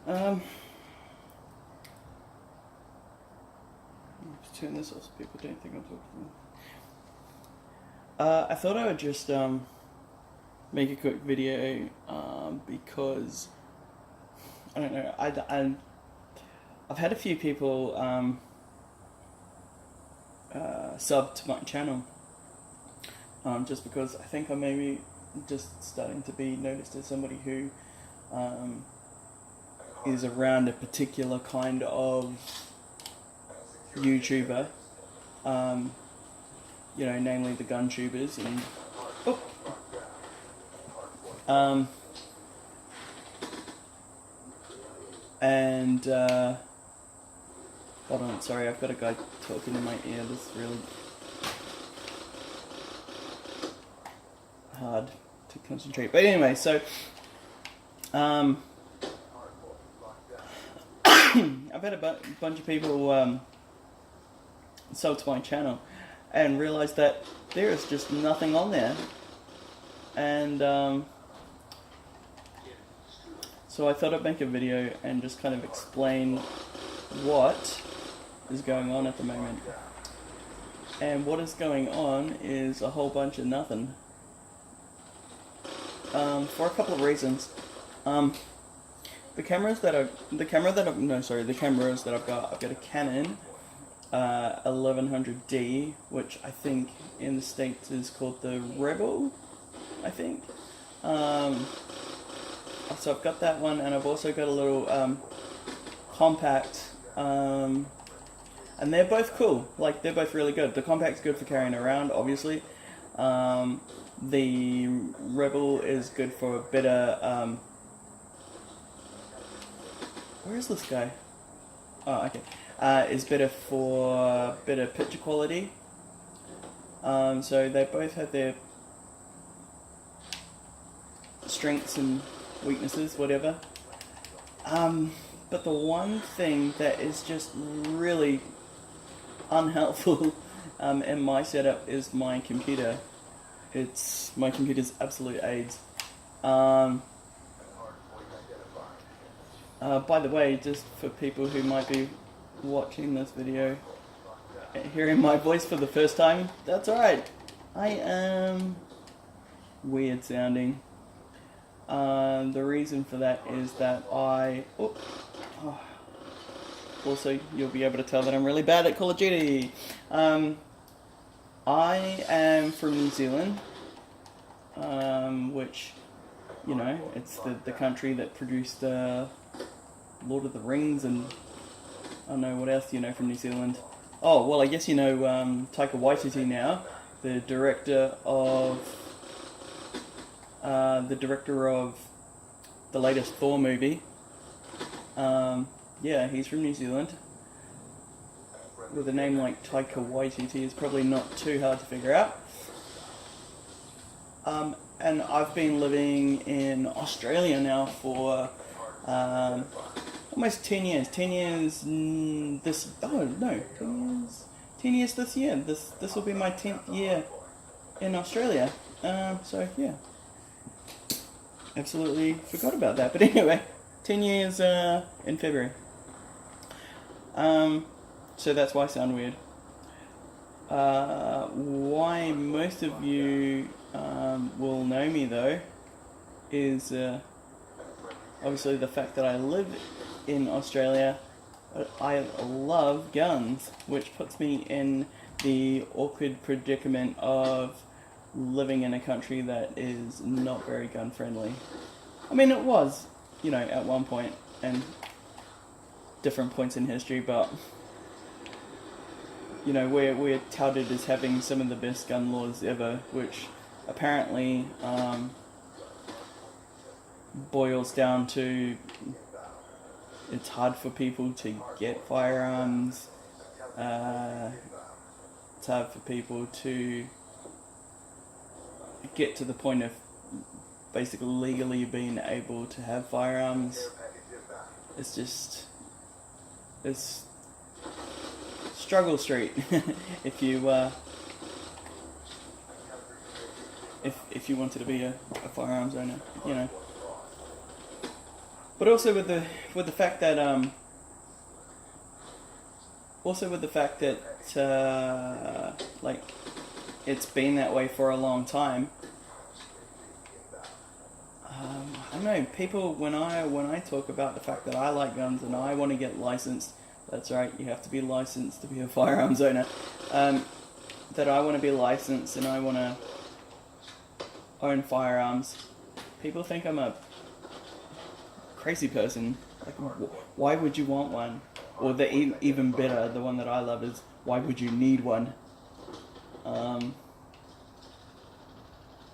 Um, let's turn this off so people don't think I'm talking to them. I thought I would just make a quick video because I don't know. I've had a few people sub to my channel just because I think I may be just starting to be noticed as somebody who is around a particular kind of YouTuber, namely the gun tubers and hold on, sorry, I've got a guy talking in my ear. This is really hard to concentrate. But anyway, so I've had a bunch of people sub to my channel and realised that there is just nothing on there. And so I thought I'd make a video and just kind of explain what is going on at the moment. And what is going on is a whole bunch of nothing. For a couple of reasons. The cameras that I've got a Canon 1100D, which I think in the States is called the Rebel, I think. So I've got that one, and I've also got a little compact, and they're both cool. Like, they're both really good. The compact's good for carrying around, obviously. The Rebel is good for a better, where is this guy? Oh, okay. Is better for better picture quality. So they both have their strengths and weaknesses, whatever. But the one thing that is just really unhelpful in my setup is my computer. My computer's absolute AIDS. By the way, just for people who might be watching this video, hearing my voice for the first time, that's alright. I am weird sounding. The reason for that is that also, you'll be able to tell that I'm really bad at Call of Duty. I am from New Zealand, which, it's the country that produced Lord of the Rings, and I don't know what else you know from New Zealand. Oh, well, I guess you know Taika Waititi now, the director of the latest Thor movie. Yeah, he's from New Zealand. With a name like Taika Waititi, it's probably not too hard to figure out. And I've been living in Australia now for almost 10 years. 10 years this... Oh, no. 10 years this year. This will be my 10th year in Australia. So, yeah. Absolutely forgot about that. But anyway, 10 years in February. So that's why I sound weird. Why most of you will know me, though, is obviously the fact that I live in Australia. I love guns, which puts me in the awkward predicament of living in a country that is not very gun friendly. I mean, it was, at one point, and different points in history, but we're touted as having some of the best gun laws ever, which apparently boils down to it's hard for people to get firearms. It's hard for people to get to the point of basically legally being able to have firearms. It's struggle street if you wanted to be a firearms owner, But also with the fact that like it's been that way for a long time. I don't know. People, when I talk about the fact that I like guns and I want to get licensed, that's right, you have to be licensed to be a firearms owner. That I want to be licensed and I want to own firearms. People think I'm a crazy person. Like, why would you want one? Or even better, the one that I love is, why would you need one?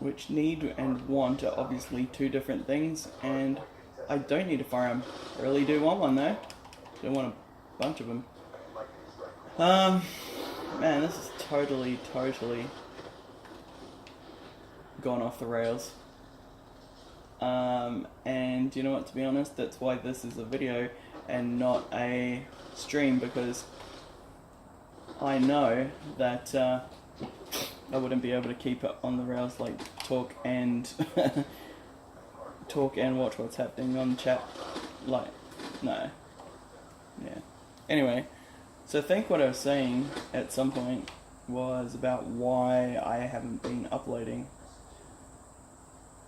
Which need and want are obviously two different things, and I don't need a firearm. I really do want one though. I want a bunch of them. Man, this is totally gone off the rails. And you know what, to be honest, that's why this is a video and not a stream, because I know that I wouldn't be able to keep it on the rails, like talk and watch what's happening on chat. Like, no. Yeah. Anyway, so I think what I was saying at some point was about why I haven't been uploading.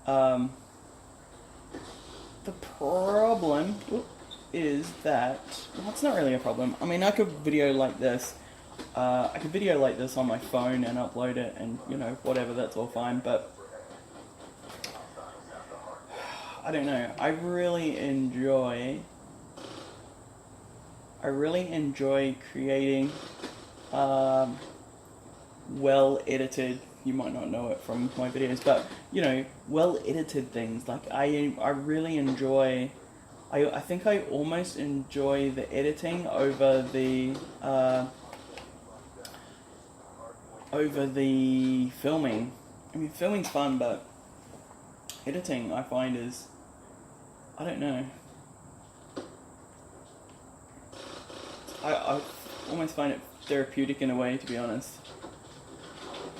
The problem is that, well, it's not really a problem. I mean, I could video like this. I could video like this on my phone and upload it, and you know, whatever, that's all fine. But I don't know. I really enjoy creating well edited. You might not know it from my videos, but you know, well edited things. Like I really enjoy. I think I almost enjoy the editing over the filming. I mean, filming's fun, but editing I find is, I don't know. I almost find it therapeutic in a way, to be honest.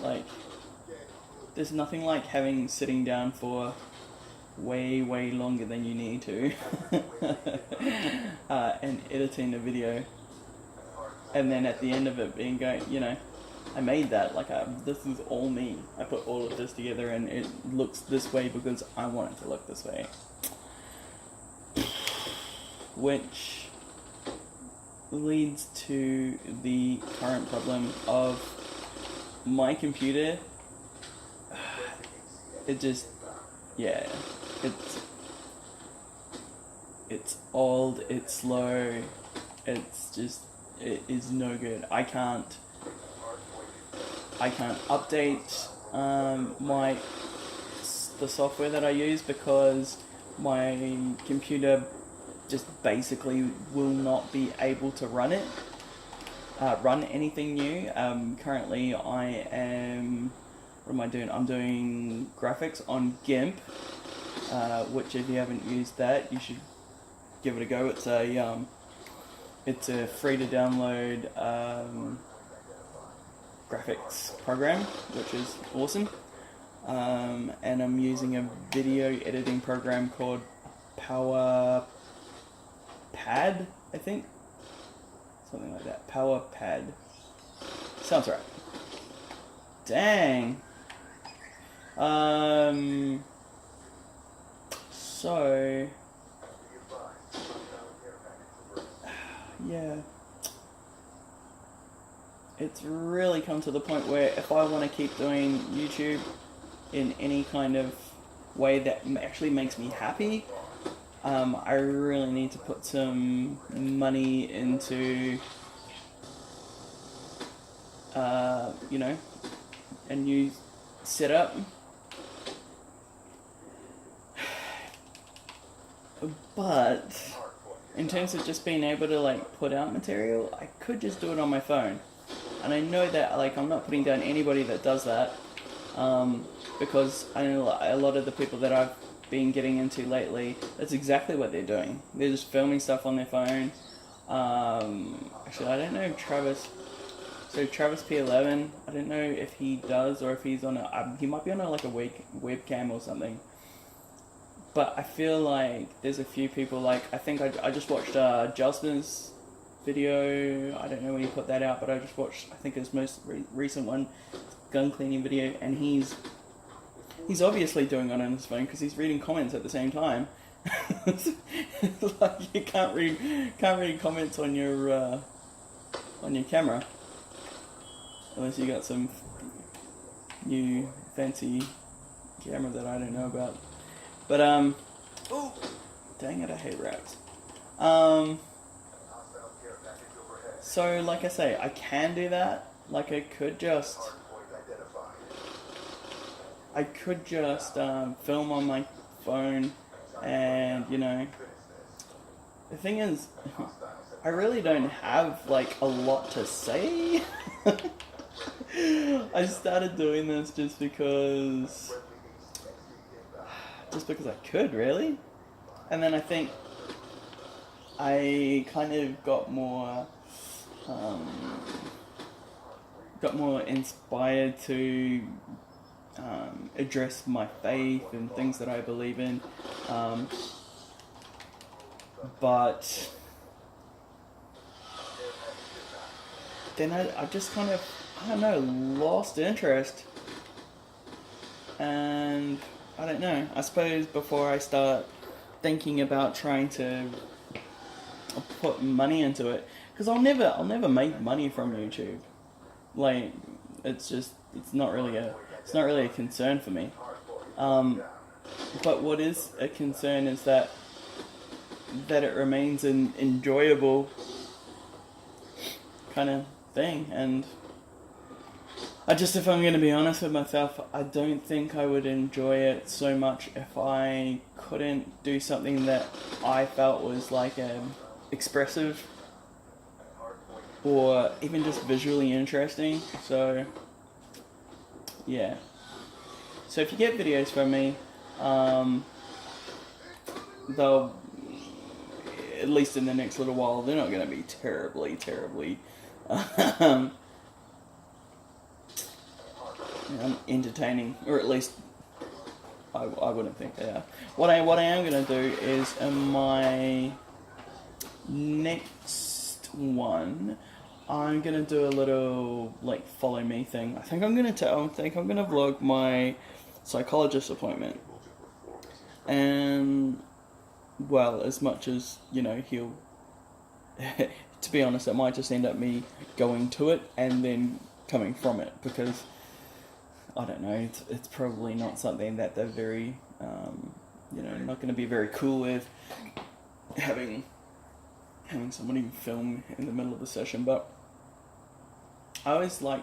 Like, there's nothing like sitting down for way longer than you need to and editing the video, and then at the end of it being going, you know, I made that, like, this is all me. I put all of this together and it looks this way because I want it to look this way. Which leads to the current problem of my computer. It just, yeah, it's old, it's slow, it's just, it is no good. I can't update the software that I use because my computer just basically will not be able to run it, run anything new. Currently I am, what am I doing? I'm doing graphics on GIMP, which if you haven't used that, you should give it a go. It's a free to download graphics program, which is awesome. And I'm using a video editing program called PowerPad, I think, something like that. PowerPad sounds right. Dang. So yeah, it's really come to the point where if I want to keep doing YouTube in any kind of way that actually makes me happy, I really need to put some money into, you know, a new setup. But in terms of just being able to like put out material, I could just do it on my phone. And I know that, like, I'm not putting down anybody that does that, because I know a lot of the people that I've been getting into lately, that's exactly what they're doing. They're just filming stuff on their phone. Actually, I don't know if Travis P11, I don't know if he does or if he's on he might be on like a webcam or something. but I feel like there's a few people, like, I think I just watched Justin's video. I don't know when he put that out, but I just watched, I think his most recent one, gun cleaning video, and he's obviously doing it on his phone because he's reading comments at the same time. Like, you can't read comments on your camera unless you got some new fancy camera that I don't know about. But oh, dang it, I hate rats. So like I say, I can do that. Like, I could just film on my phone, and the thing is, I really don't have like a lot to say. I started doing this just because I could, really. And then I think I kind of got more inspired to address my faith and things that I believe in. But then I just kind of, I don't know, lost interest. And I don't know, I suppose before I start thinking about trying to put money into it, because I'll never make money from YouTube. Like, it's not really a concern for me. But what is a concern is that it remains an enjoyable kind of thing. And if I'm going to be honest with myself, I don't think I would enjoy it so much if I couldn't do something that I felt was like expressive or even just visually interesting. So yeah. So if you get videos from me, they'll, at least in the next little while, they're not going to be terribly entertaining, or at least I wouldn't think they are. What I am going to do is, in my next one, I'm going to do a little like follow me thing. I think I'm going to vlog my psychologist appointment. And well, as much as, he'll to be honest, it might just end up me going to it and then coming from it, because I don't know, it's probably not something that they're very, not going to be very cool with, having somebody film in the middle of the session. But I always like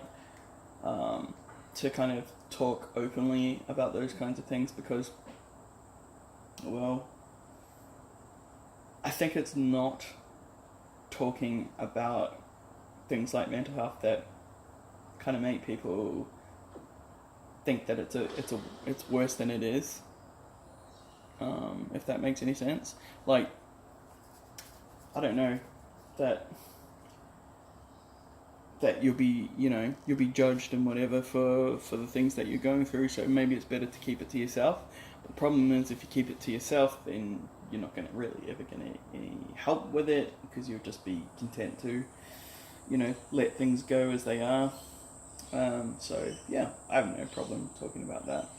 to kind of talk openly about those kinds of things, because, well, I think it's not talking about things like mental health that kind of make people think that it's worse than it is. If that makes any sense. Like, I don't know, that you'll be judged and whatever for the things that you're going through, so maybe it's better to keep it to yourself. But the problem is, if you keep it to yourself, then you're not going to really ever get any help with it, because you'll just be content to, let things go as they are. So yeah, I have no problem talking about that.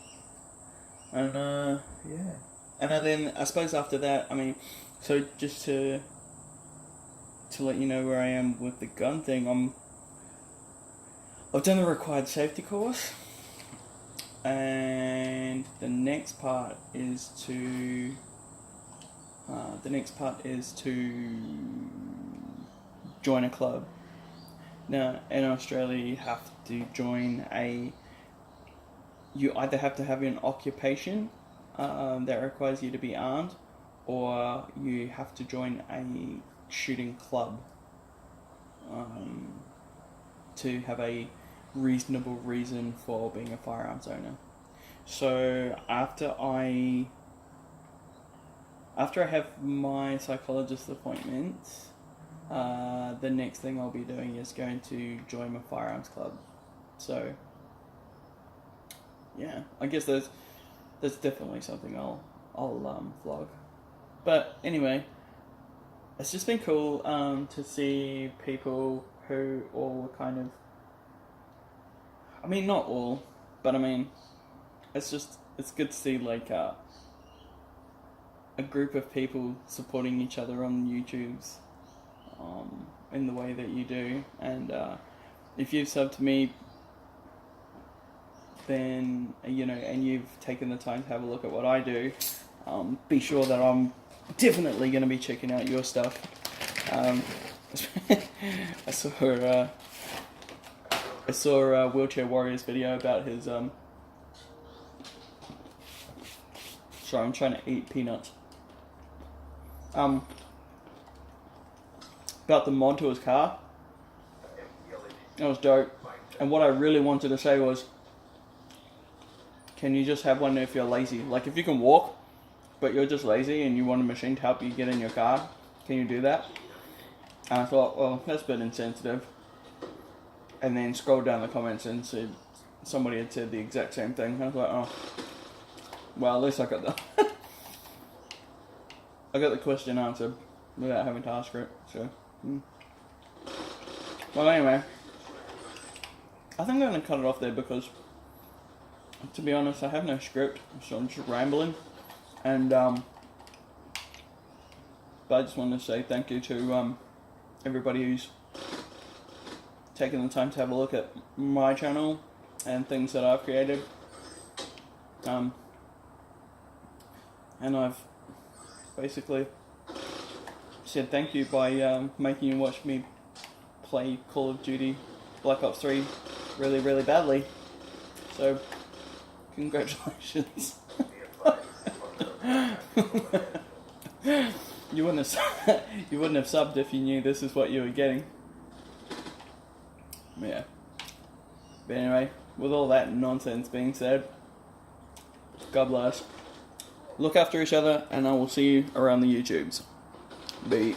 And yeah. And then I suppose after that, so just to let you know where I am with the gun thing, I've done the required safety course, and the next part is to join a club. Now, in Australia, you have to join you either have to have an occupation that requires you to be armed, or you have to join a shooting club to have a reasonable reason for being a firearms owner. So after I have my psychologist appointment, the next thing I'll be doing is going to join my firearms club. So yeah, I guess there's definitely something I'll I'll vlog. But anyway, it's just been cool to see people who all kind of, I mean, not all, but I mean, it's good to see like a group of people supporting each other on YouTube's in the way that you do. And if you've subbed to me, then and you've taken the time to have a look at what I do, be sure that I'm definitely going to be checking out your stuff. I saw Wheelchair Warrior's video about his sorry, I'm trying to eat peanuts. About the mod to his car. That was dope. And what I really wanted to say was, can you just have one if you're lazy? Like if you can walk, but you're just lazy and you want a machine to help you get in your car, can you do that? And I thought, well, that's a bit insensitive. And then scrolled down the comments and said, somebody had said the exact same thing. I was like, oh, well, at least I got the I got the question answered without having to ask for it. So, well, anyway, I think I'm going to cut it off there because, to be honest, I have no script, so I'm just rambling. And but I just want to say thank you to everybody who's taken the time to have a look at my channel and things that I've created. And I've basically said thank you by making you watch me play Call of Duty Black Ops 3 really, really badly. So, congratulations. You wouldn't have subbed if you knew this is what you were getting. Yeah. But anyway, with all that nonsense being said, God bless. Look after each other, and I will see you around the YouTubes. Bye.